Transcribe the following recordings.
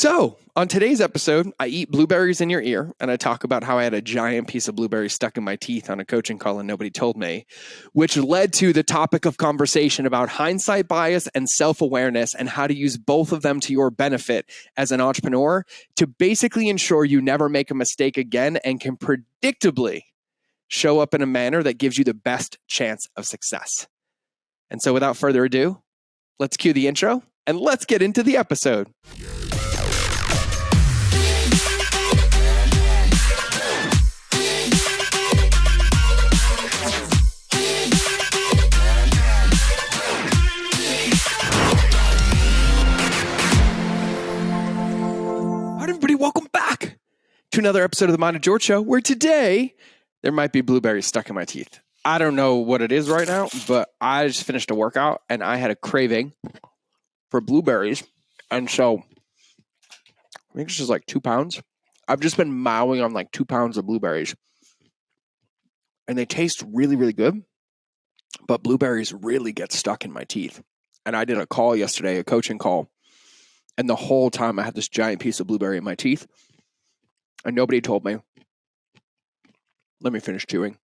So, on today's episode, I eat blueberries in your ear, and I talk about how I had a giant piece of blueberry stuck in my teeth on a coaching call and nobody told me, which led to the topic of conversation about hindsight bias and self-awareness and how to use both of them to your benefit as an entrepreneur to basically ensure you never make a mistake again and can predictably show up in a manner that gives you the best chance of success. And so without further ado, let's cue the intro and let's get into the episode. Everybody, welcome back to another episode of the Mind of George Show, where today there might be blueberries stuck in my teeth. I don't know what it is right now, but I just finished a workout and I had a craving for blueberries. And so I think it's just like 2 pounds. I've just been mowing on like 2 pounds of blueberries. And they taste really, really good. But blueberries really get stuck in my teeth. And I did a call yesterday, a coaching call. And the whole time I had this giant piece of blueberry in my teeth. And nobody told me. Let me finish chewing.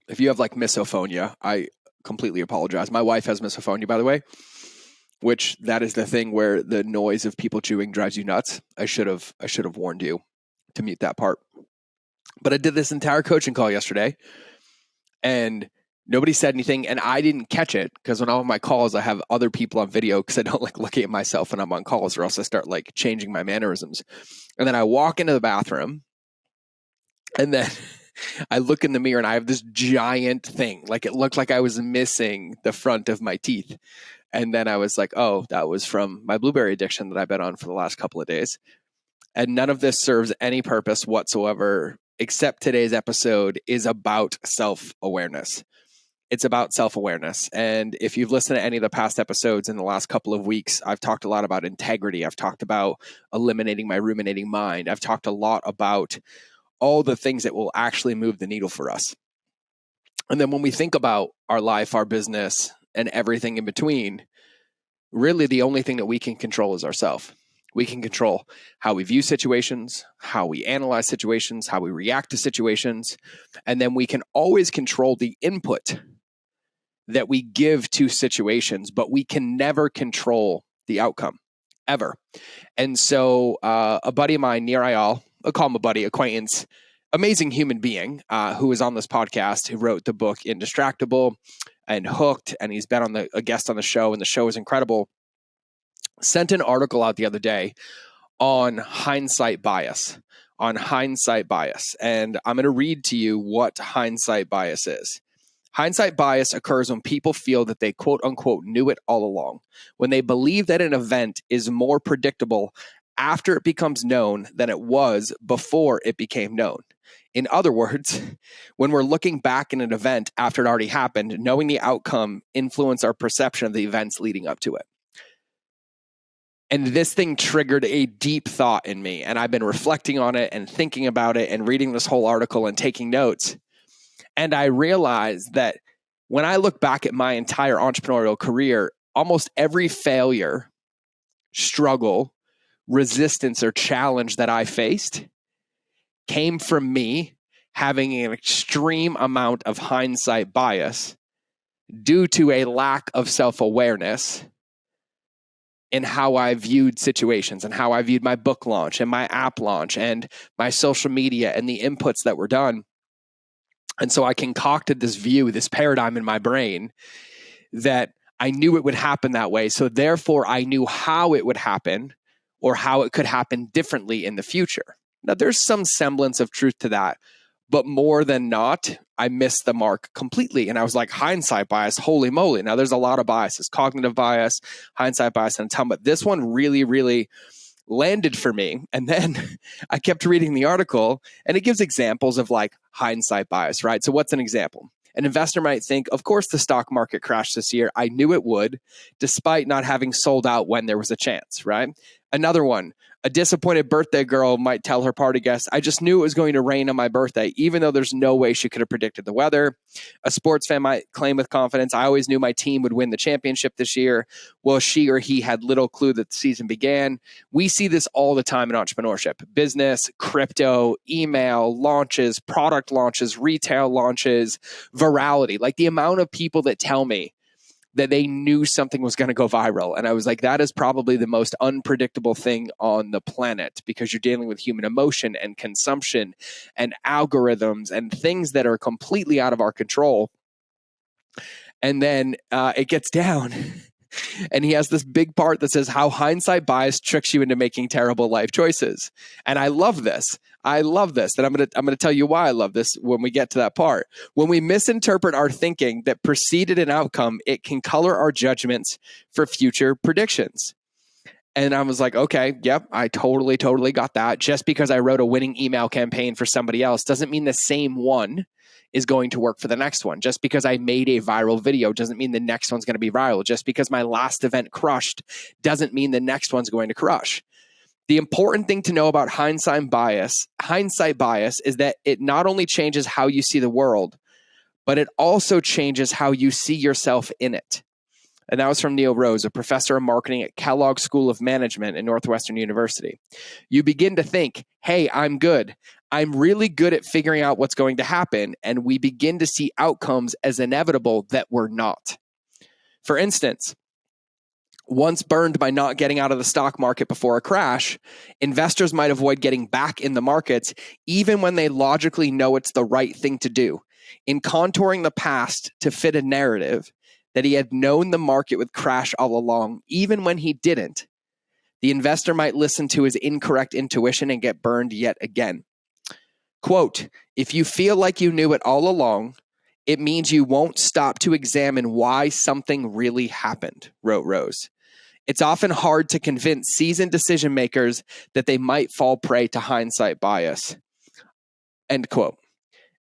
If you have like misophonia, I completely apologize. My wife has misophonia, by the way, which that is the thing where the noise of people chewing drives you nuts. I should have warned you to mute that part. But I did this entire coaching call yesterday and nobody said anything, and I didn't catch it because when I'm on my calls, I have other people on video because I don't like looking at myself when I'm on calls, or else I start like changing my mannerisms. And then I walk into the bathroom, and then I look in the mirror, and I have this giant thing. Like it looked like I was missing the front of my teeth. And then I was like, oh, that was from my blueberry addiction that I've been on for the last couple of days. And none of this serves any purpose whatsoever, except today's episode is about self-awareness. It's about self-awareness. And if you've listened to any of the past episodes in the last couple of weeks, I've talked a lot about integrity. I've talked about eliminating my ruminating mind. I've talked a lot about all the things that will actually move the needle for us. And then when we think about our life, our business, and everything in between, really the only thing that we can control is ourselves. We can control how we view situations, how we analyze situations, how we react to situations, and then we can always control the input that we give to situations, but we can never control the outcome, ever. And so a buddy of mine, Nir Ayal, I'll call him a buddy, acquaintance, amazing human being who was on this podcast, who wrote the book Indistractable and Hooked, and he's been a guest on the show, and the show is incredible, sent an article out the other day on hindsight bias, And I'm going to read to you what hindsight bias is. Hindsight bias occurs when people feel that they quote unquote knew it all along, when they believe that an event is more predictable after it becomes known than it was before it became known. In other words, when we're looking back in an event after it already happened, knowing the outcome influences our perception of the events leading up to it. And this thing triggered a deep thought in me. And I've been reflecting on it and thinking about it and reading this whole article and taking notes. And I realized that when I look back at my entire entrepreneurial career, almost every failure, struggle, resistance, or challenge that I faced came from me having an extreme amount of hindsight bias due to a lack of self-awareness in how I viewed situations and how I viewed my book launch and my app launch and my social media and the inputs that were done. And so I concocted this view, this paradigm in my brain that I knew it would happen that way. So therefore I knew how it would happen or how it could happen differently in the future. Now there's some semblance of truth to that, but more than not, I missed the mark completely. And I was like, hindsight bias, holy moly. Now there's a lot of biases, cognitive bias, hindsight bias, and a ton, but this one really, really landed for me. And then I kept reading the article and it gives examples of like hindsight bias, right? So what's an example? An investor might think, of course, the stock market crashed this year. I knew it would, despite not having sold out when there was a chance, right? Another one, a disappointed birthday girl might tell her party guests, I just knew it was going to rain on my birthday, even though there's no way she could have predicted the weather. A sports fan might claim with confidence, I always knew my team would win the championship this year. Well, she or he had little clue that the season began. We see this all the time in entrepreneurship, business, crypto, email, launches, product launches, retail launches, virality. Like the amount of people that tell me that they knew something was going to go viral. And I was like, that is probably the most unpredictable thing on the planet, because you're dealing with human emotion and consumption and algorithms and things that are completely out of our control. And then it gets down and he has this big part that says how hindsight bias tricks you into making terrible life choices. And I love this. And I'm going to tell you why I love this when we get to that part. When we misinterpret our thinking that preceded an outcome, it can color our judgments for future predictions. And I was like, okay, yep, I totally got that. Just because I wrote a winning email campaign for somebody else doesn't mean the same one is going to work for the next one. Just because I made a viral video doesn't mean the next one's going to be viral. Just because my last event crushed doesn't mean the next one's going to crush. The important thing to know about hindsight bias is that it not only changes how you see the world, but it also changes how you see yourself in it. And that was from Neil Rose, a professor of marketing at Kellogg School of Management at Northwestern University. You begin to think, hey, I'm good. I'm really good at figuring out what's going to happen. And we begin to see outcomes as inevitable that we're not. For instance, once burned by not getting out of the stock market before a crash, investors might avoid getting back in the markets even when they logically know it's the right thing to do. In contouring the past to fit a narrative that he had known the market would crash all along, even when he didn't, the investor might listen to his incorrect intuition and get burned yet again. Quote, if you feel like you knew it all along, it means you won't stop to examine why something really happened, wrote Rose. It's often hard to convince seasoned decision makers that they might fall prey to hindsight bias. End quote.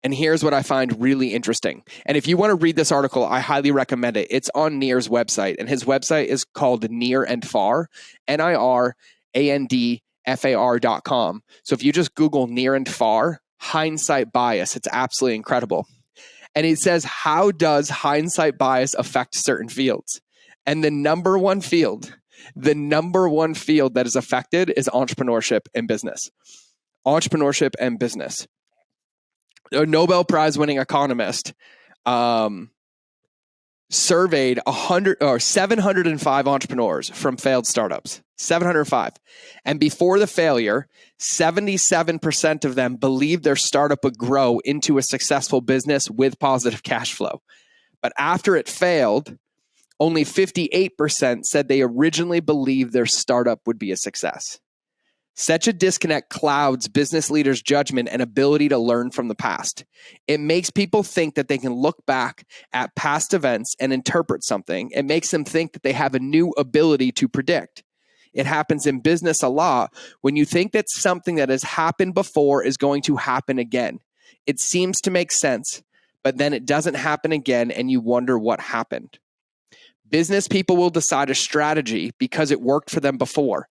And here's what I find really interesting. And if you want to read this article, I highly recommend it. It's on Nir's website, and his website is called Nir and Far, NIRANDFAR.com. So if you just Google Nir and Far, hindsight bias, it's absolutely incredible. And it says, how does hindsight bias affect certain fields? And the number one field that is affected is entrepreneurship and business. Entrepreneurship and business. A Nobel Prize winning economist surveyed 705 entrepreneurs from failed startups. 705. And before the failure, 77% of them believed their startup would grow into a successful business with positive cash flow. But after it failed, only 58% said they originally believed their startup would be a success. Such a disconnect clouds business leaders' judgment and ability to learn from the past. It makes people think that they can look back at past events and interpret something. It makes them think that they have a new ability to predict. It happens in business a lot when you think that something that has happened before is going to happen again. It seems to make sense, but then it doesn't happen again and you wonder what happened. Business people will decide a strategy because it worked for them before.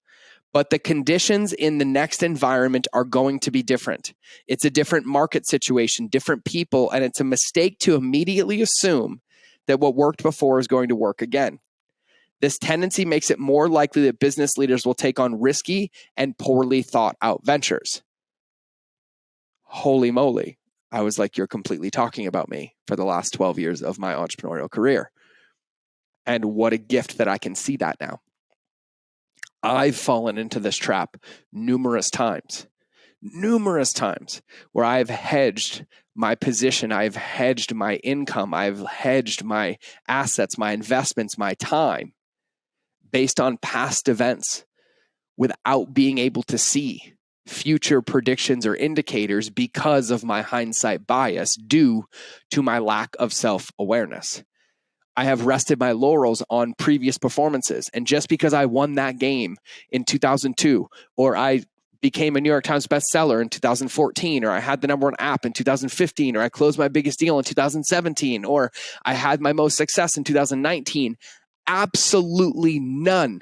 But the conditions in the next environment are going to be different. It's a different market situation, different people, and it's a mistake to immediately assume that what worked before is going to work again. This tendency makes it more likely that business leaders will take on risky and poorly thought out ventures. Holy moly. I was like, you're completely talking about me for the last 12 years of my entrepreneurial career. And what a gift that I can see that now. I've fallen into this trap numerous times where I've hedged my position, I've hedged my income, I've hedged my assets, my investments, my time based on past events without being able to see future predictions or indicators because of my hindsight bias due to my lack of self-awareness. I have rested my laurels on previous performances. And just because I won that game in 2002, or I became a New York Times bestseller in 2014, or I had the number one app in 2015, or I closed my biggest deal in 2017, or I had my most success in 2019, absolutely none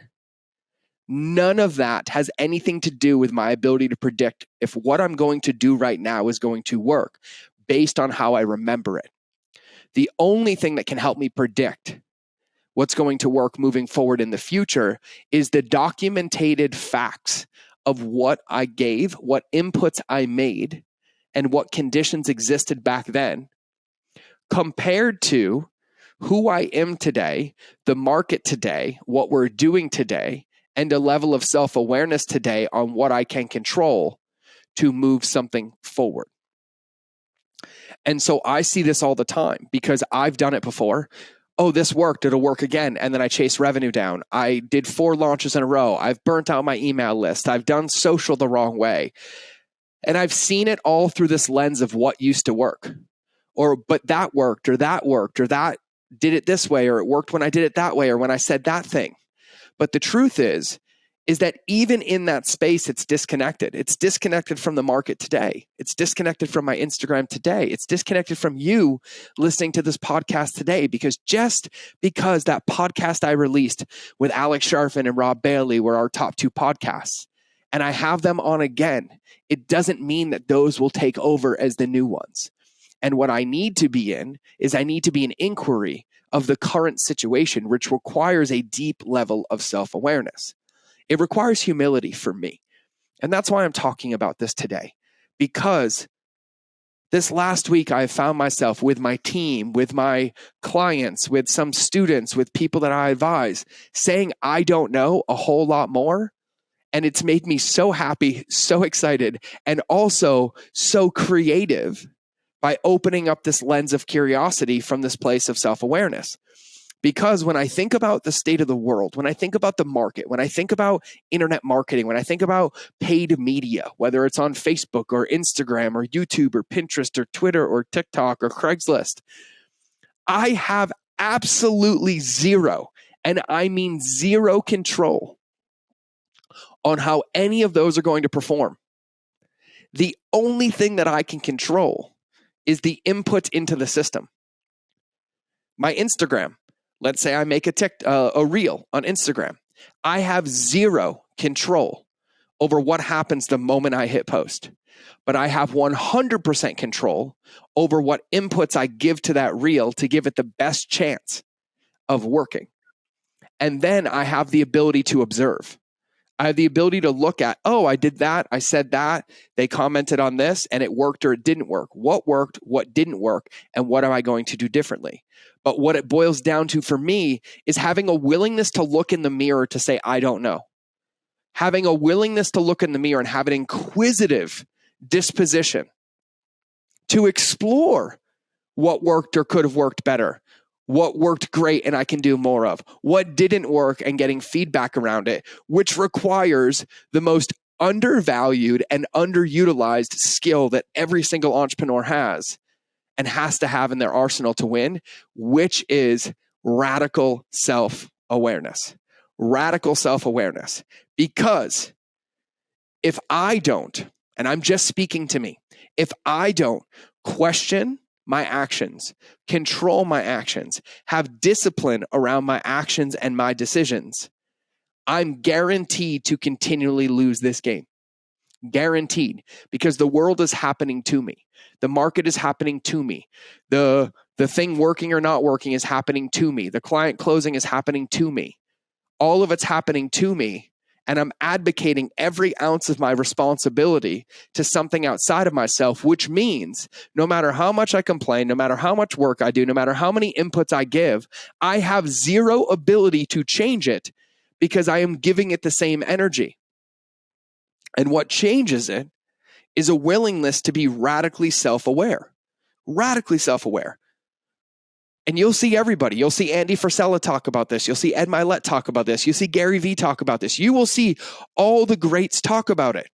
None of that has anything to do with my ability to predict if what I'm going to do right now is going to work based on how I remember it. The only thing that can help me predict what's going to work moving forward in the future is the documented facts of what I gave, what inputs I made, and what conditions existed back then, compared to who I am today, the market today, what we're doing today, and a level of self-awareness today on what I can control to move something forward. And so I see this all the time because I've done it before. Oh, this worked, it'll work again. And then I chase revenue down. I did 4 launches in a row. I've burnt out my email list. I've done social the wrong way. And I've seen it all through this lens of what used to work. But that worked, or that did it this way, or it worked when I did it that way, or when I said that thing. But the truth is that even in that space, it's disconnected. It's disconnected from the market today. It's disconnected from my Instagram today. It's disconnected from you listening to this podcast today, because just because that podcast I released with Alex Sharfin and Rob Bailey were our top 2 podcasts, and I have them on again, it doesn't mean that those will take over as the new ones. And what I need to be in is I need to be in inquiry of the current situation, which requires a deep level of self-awareness. It requires humility for me. And that's why I'm talking about this today. Because this last week, I found myself with my team, with my clients, with some students, with people that I advise, saying I don't know a whole lot more. And it's made me so happy, so excited, and also so creative by opening up this lens of curiosity from this place of self-awareness. Because when I think about the state of the world, when I think about the market, when I think about internet marketing, when I think about paid media, whether it's on Facebook or Instagram or YouTube or Pinterest or Twitter or TikTok or Craigslist, I have absolutely zero, and I mean zero, control on how any of those are going to perform. The only thing that I can control is the input into the system. My Instagram, let's say I make a reel on Instagram. I have zero control over what happens the moment I hit post. But I have 100% control over what inputs I give to that reel to give it the best chance of working. And then I have the ability to observe. I have the ability to look at, oh, I did that, I said that, they commented on this, and it worked or it didn't work. What worked, what didn't work, and what am I going to do differently? But what it boils down to for me is having a willingness to look in the mirror to say, I don't know. Having a willingness to look in the mirror and have an inquisitive disposition to explore what worked or could have worked better, what worked great and I can do more of, what didn't work, and getting feedback around it, which requires the most undervalued and underutilized skill that every single entrepreneur has and has to have in their arsenal to win, which is radical self-awareness. Radical self-awareness. Because if I don't, and I'm just speaking to me, if I don't question my actions, control my actions, have discipline around my actions and my decisions, I'm guaranteed to continually lose this game. Guaranteed. Because the world is happening to me. The market is happening to me. The thing working or not working is happening to me. The client closing is happening to me. All of it's happening to me. And I'm advocating every ounce of my responsibility to something outside of myself, which means no matter how much I complain, no matter how much work I do, no matter how many inputs I give, I have zero ability to change it because I am giving it the same energy. And what changes it is a willingness to be radically self-aware. Radically self-aware. And you'll see everybody. You'll see Andy Frisella talk about this. You'll see Ed Milet talk about this. You'll see Gary Vee talk about this. You will see all the greats talk about it.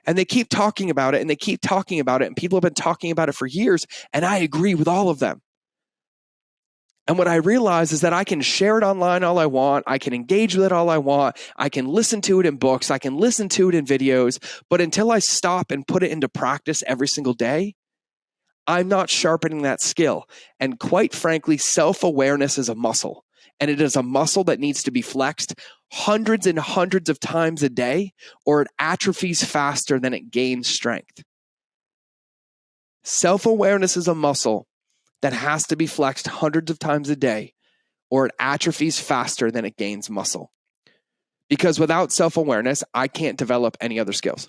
And they keep talking about it, and they keep talking about it, and people have been talking about it for years, and I agree with all of them. And what I realize is that I can share it online all I want. I can engage with it all I want. I can listen to it in books. I can listen to it in videos. But until I stop and put it into practice every single day, I'm not sharpening that skill. And quite frankly, self-awareness is a muscle. And it is a muscle that needs to be flexed hundreds and hundreds of times a day, or it atrophies faster than it gains strength. Self-awareness is a muscle that has to be flexed hundreds of times a day, or it atrophies faster than it gains muscle. Because without self-awareness, I can't develop any other skills.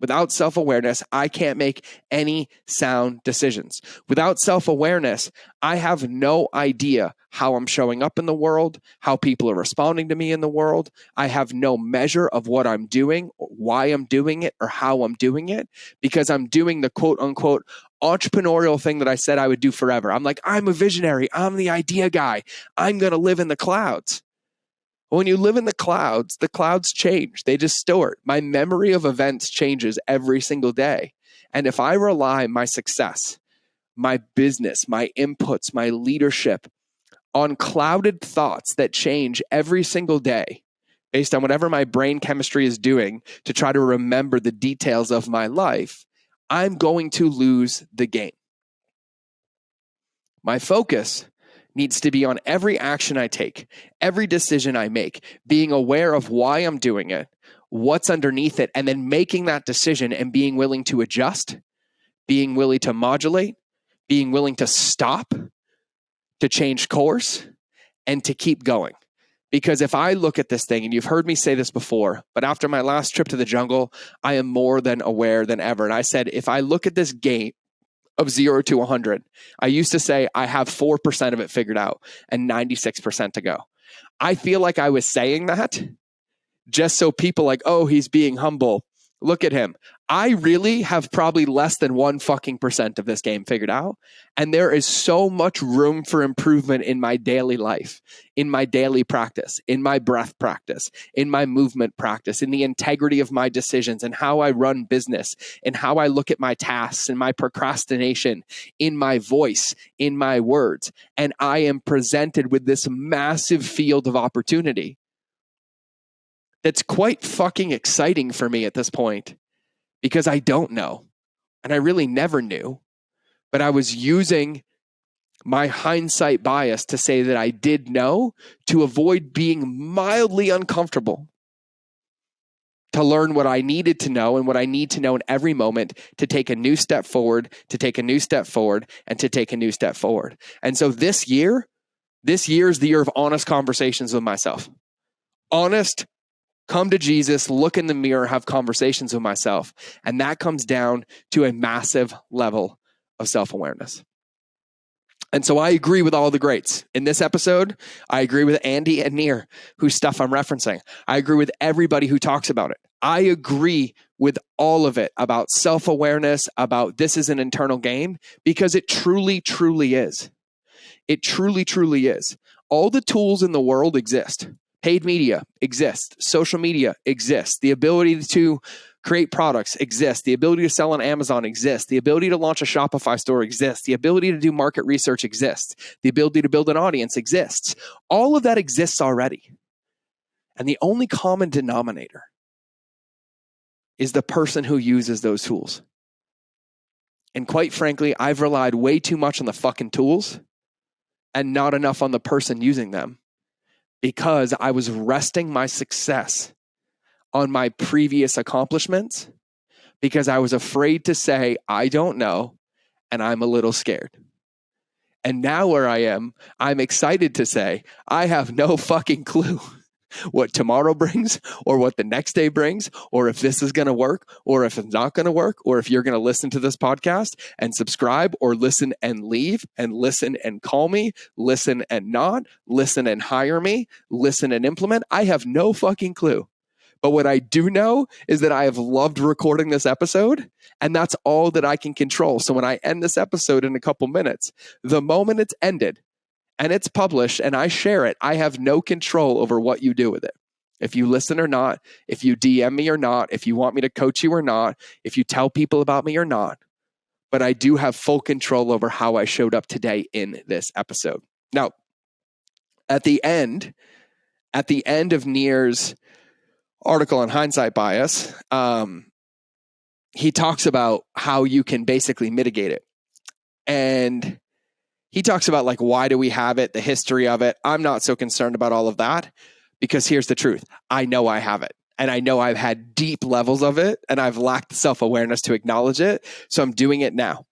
Without self-awareness, I can't make any sound decisions. Without self-awareness, I have no idea how I'm showing up in the world, how people are responding to me in the world. I have no measure of what I'm doing, why I'm doing it, or how I'm doing it, because I'm doing the quote unquote entrepreneurial thing that I said I would do forever. I'm like, I'm a visionary. I'm the idea guy. I'm going to live in the clouds. When you live in the clouds change. They distort. My memory of events changes every single day. And if I rely my success, my business, my inputs, my leadership on clouded thoughts that change every single day based on whatever my brain chemistry is doing to try to remember the details of my life, I'm going to lose the game. My focus needs to be on every action I take, every decision I make, being aware of why I'm doing it, what's underneath it, and then making that decision and being willing to adjust, being willing to modulate, being willing to stop, to change course, and to keep going. Because if I look at this thing, and you've heard me say this before, but after my last trip to the jungle, I am more than aware than ever. And I said, if I look at this game of 0 to 100, I used to say I have 4% of it figured out and 96% to go. I feel like I was saying that just so people like, oh, he's being humble. Look at him. I really have probably less than 1% of this game figured out. And there is so much room for improvement in my daily life, in my daily practice, in my breath practice, in my movement practice, in the integrity of my decisions and how I run business and how I look at my tasks and my procrastination, in my voice, in my words. And I am presented with this massive field of opportunity that's quite fucking exciting for me at this point because I don't know. And I really never knew. But I was using my hindsight bias to say that I did know to avoid being mildly uncomfortable, to learn what I needed to know and what I need to know in every moment to take a new step forward, to take a new step forward, and to take a new step forward. And so this year is the year of honest conversations with myself. Honest, come to Jesus, look in the mirror, have conversations with myself. And that comes down to a massive level of self-awareness. And so I agree with all the greats. In this episode, I agree with Andy and Nir, whose stuff I'm referencing. I agree with everybody who talks about it. I agree with all of it about self-awareness, about this is an internal game, because it truly, truly is. It truly, truly is. All the tools in the world exist. Paid media exists. Social media exists. The ability to create products exists. The ability to sell on Amazon exists. The ability to launch a Shopify store exists. The ability to do market research exists. The ability to build an audience exists. All of that exists already. And the only common denominator is the person who uses those tools. And quite frankly, I've relied way too much on the fucking tools and not enough on the person using them, because I was resting my success on my previous accomplishments because I was afraid to say, I don't know, and I'm a little scared. And now where I am, I'm excited to say, I have no fucking clue what tomorrow brings or what the next day brings, or if this is going to work, or if it's not going to work, or if you're going to listen to this podcast and subscribe, or listen and leave, and listen and call me, listen and not, listen and hire me, listen and implement. I have no fucking clue. But what I do know is that I have loved recording this episode, and that's all that I can control. So when I end this episode in a couple minutes, the moment it's ended, and it's published and I share it, I have no control over what you do with it. If you listen or not, if you DM me or not, if you want me to coach you or not, if you tell people about me or not. But I do have full control over how I showed up today in this episode. Now, at the end of Nir's article on hindsight bias, he talks about how you can basically mitigate it. And he talks about like, why do we have it, the history of it. I'm not so concerned about all of that. Because here's the truth. I know I have it. And I know I've had deep levels of it, and I've lacked the self-awareness to acknowledge it. So I'm doing it now.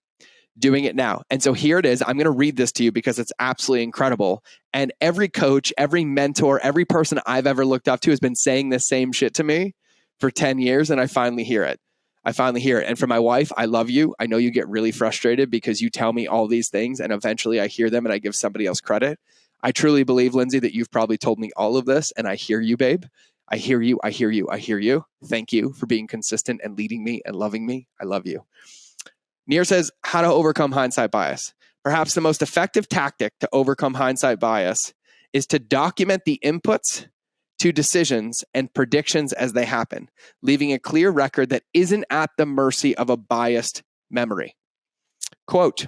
And so here it is. I'm going to read this to you because it's absolutely incredible. And every coach, every mentor, every person I've ever looked up to has been saying this same shit to me for 10 years, and I finally hear it. And for my wife, I love you. I know you get really frustrated because you tell me all these things, and eventually I hear them and I give somebody else credit. I truly believe, Lindsay, that you've probably told me all of this, and I hear you, babe. I hear you. Thank you for being consistent and leading me and loving me. I love you. Nir says, how to overcome hindsight bias. Perhaps the most effective tactic to overcome hindsight bias is to document the inputs to decisions and predictions as they happen, leaving a clear record that isn't at the mercy of a biased memory. Quote,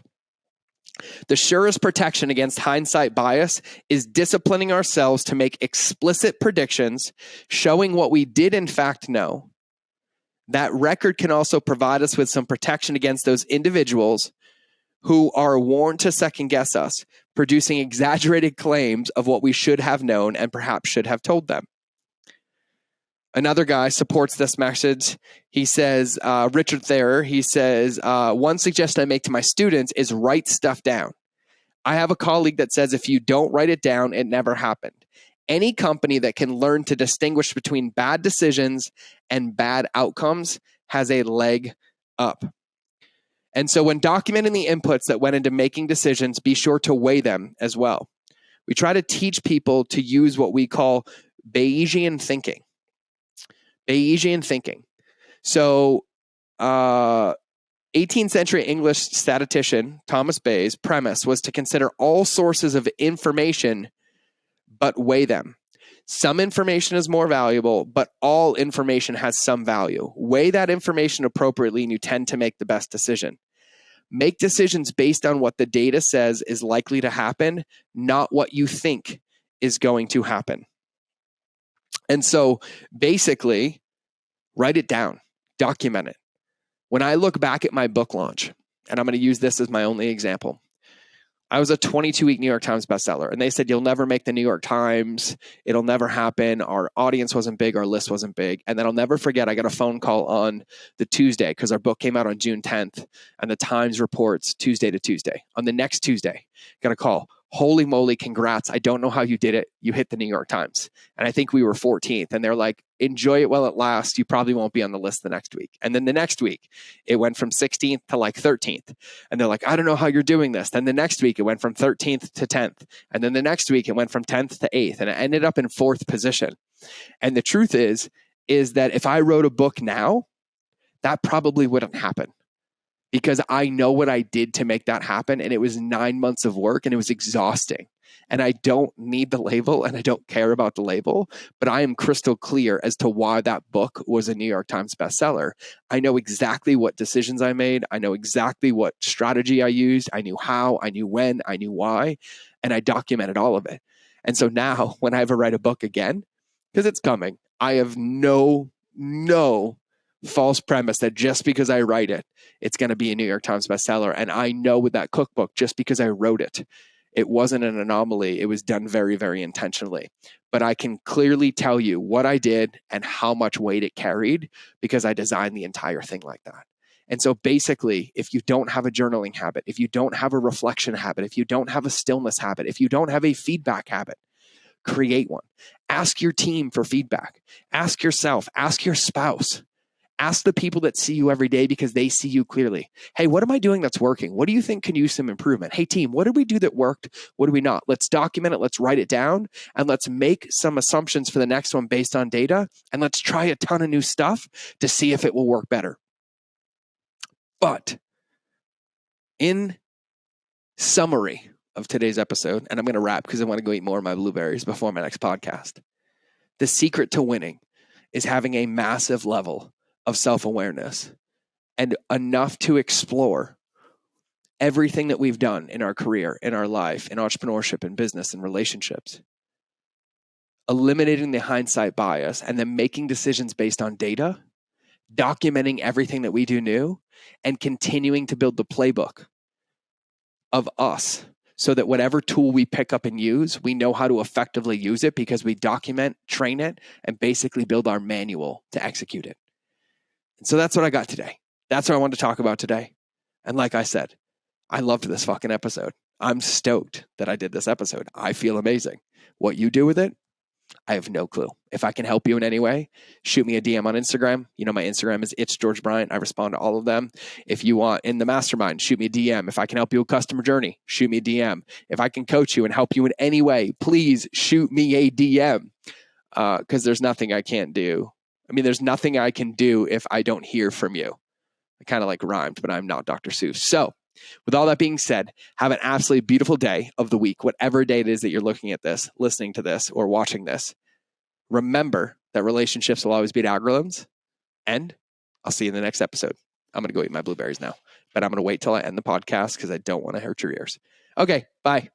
the surest protection against hindsight bias is disciplining ourselves to make explicit predictions showing what we did in fact know. That record can also provide us with some protection against those individuals who are warned to second guess us, producing exaggerated claims of what we should have known and perhaps should have told them. Another guy supports this message. He says, Richard Thayer, he says, one suggestion I make to my students is write stuff down. I have a colleague that says if you don't write it down, it never happened. Any company that can learn to distinguish between bad decisions and bad outcomes has a leg up. And so when documenting the inputs that went into making decisions, be sure to weigh them as well. We try to teach people to use what we call Bayesian thinking. So 18th century English statistician Thomas Bayes' premise was to consider all sources of information but weigh them. Some information is more valuable, but all information has some value. Weigh that information appropriately and you tend to make the best decision. Make decisions based on what the data says is likely to happen, not what you think is going to happen. And so basically, write it down, document it. When I look back at my book launch, and I'm going to use this as my only example, I was a 22-week New York Times bestseller, and they said, you'll never make the New York Times. It'll never happen. Our audience wasn't big. Our list wasn't big. And then I'll never forget, I got a phone call on the Tuesday because our book came out on June 10th, and the Times reports Tuesday to Tuesday. On the next Tuesday, got a call. Holy moly, congrats. I don't know how you did it. You hit the New York Times. And I think we were 14th. And they're like, enjoy it while it lasts. You probably won't be on the list the next week. And then the next week, it went from 16th to like 13th. And they're like, I don't know how you're doing this. Then the next week, it went from 13th to 10th. And then the next week, it went from 10th to 8th. And it ended up in 4th position. And the truth is that if I wrote a book now, that probably wouldn't happen. Because I know what I did to make that happen. And it was 9 months of work and it was exhausting. And I don't need the label and I don't care about the label, but I am crystal clear as to why that book was a New York Times bestseller. I know exactly what decisions I made. I know exactly what strategy I used. I knew how, I knew when, I knew why, and I documented all of it. And so now when I ever write a book again, because it's coming, I have no false premise that just because I write it, it's going to be a New York Times bestseller. And I know with that cookbook, just because I wrote it, it wasn't an anomaly. It was done very, very intentionally. But I can clearly tell you what I did and how much weight it carried because I designed the entire thing like that. And so basically, if you don't have a journaling habit, if you don't have a reflection habit, if you don't have a stillness habit, if you don't have a feedback habit, create one. Ask your team for feedback. Ask yourself, ask your spouse. Ask the people that see you every day because they see you clearly. Hey, what am I doing that's working? What do you think can use some improvement? Hey, team, what did we do that worked? What did we not? Let's document it. Let's write it down. And let's make some assumptions for the next one based on data. And let's try a ton of new stuff to see if it will work better. But in summary of today's episode, and I'm going to wrap because I want to go eat more of my blueberries before my next podcast. The secret to winning is having a massive level of self-awareness and enough to explore everything that we've done in our career, in our life, in entrepreneurship, in business, and relationships. Eliminating the hindsight bias and then making decisions based on data, documenting everything that we do new, and continuing to build the playbook of us so that whatever tool we pick up and use, we know how to effectively use it because we document, train it, and basically build our manual to execute it. And so that's what I got today. That's what I wanted to talk about today. And like I said, I loved this fucking episode. I'm stoked that I did this episode. I feel amazing. What you do with it, I have no clue. If I can help you in any way, shoot me a DM on Instagram. You know, my Instagram is It's George Bryant. I respond to all of them. If you want in the mastermind, shoot me a DM. If I can help you with customer journey, shoot me a DM. If I can coach you and help you in any way, please shoot me a DM. Because there's nothing I can't do. I mean, there's nothing I can do if I don't hear from you. I kind of like rhymed, but I'm not Dr. Seuss. So with all that being said, have an absolutely beautiful day of the week, whatever day it is that you're looking at this, listening to this, or watching this. Remember that relationships will always beat algorithms, and I'll see you in the next episode. I'm going to go eat my blueberries now, but I'm going to wait till I end the podcast because I don't want to hurt your ears. Okay, bye.